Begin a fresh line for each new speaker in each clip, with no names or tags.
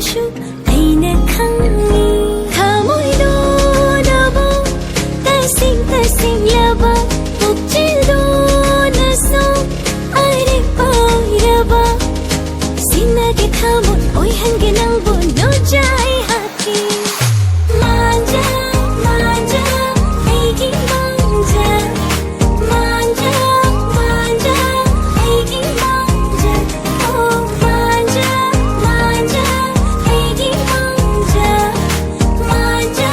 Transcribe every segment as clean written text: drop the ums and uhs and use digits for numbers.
su aina khangni thamoi do na bo tasing laba pukchil do na so are pairaba sinage thamoi oi hange nang bo no jai haki manja manja aigi manja manja manja aigi manja oh manja manja aigi manja manja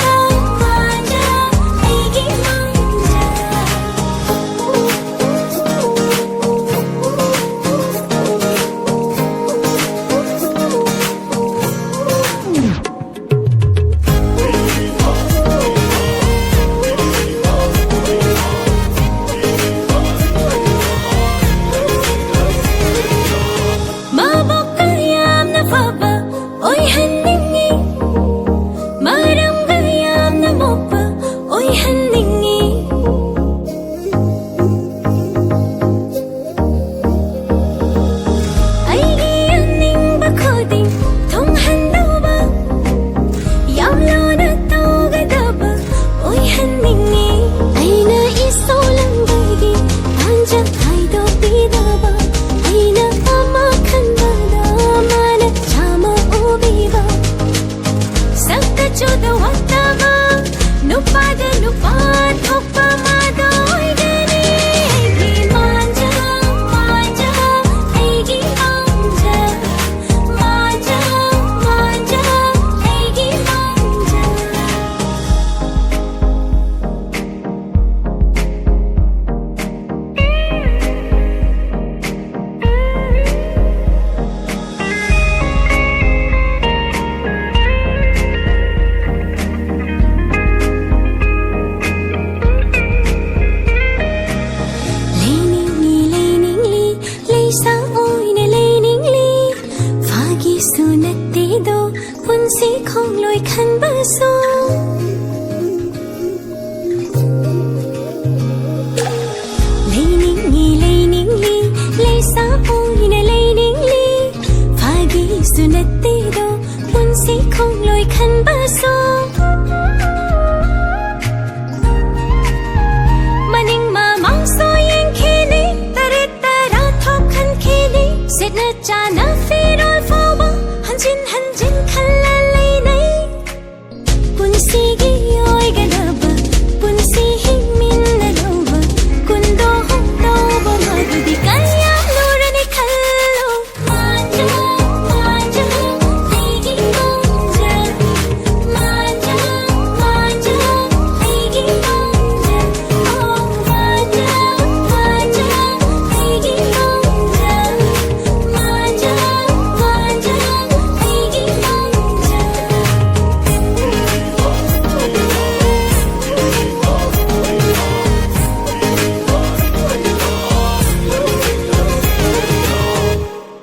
manja aigi oi hanningi maram gayam na mopa oi hanningi aigi anning ba khoding thong hando ba yam lo na to ga da ba oi hanningi aina isolang bagi anja hai do pi da ba aina ama khan ba da mana chama ubiba sakka choda watama nupada thoppa mada oigani aigi manja manja aigi manja manja manja aigi manja sa ôi nè lê ninh ly pha ghi su nát tê đô quân sĩ không lôi khăn bơ xô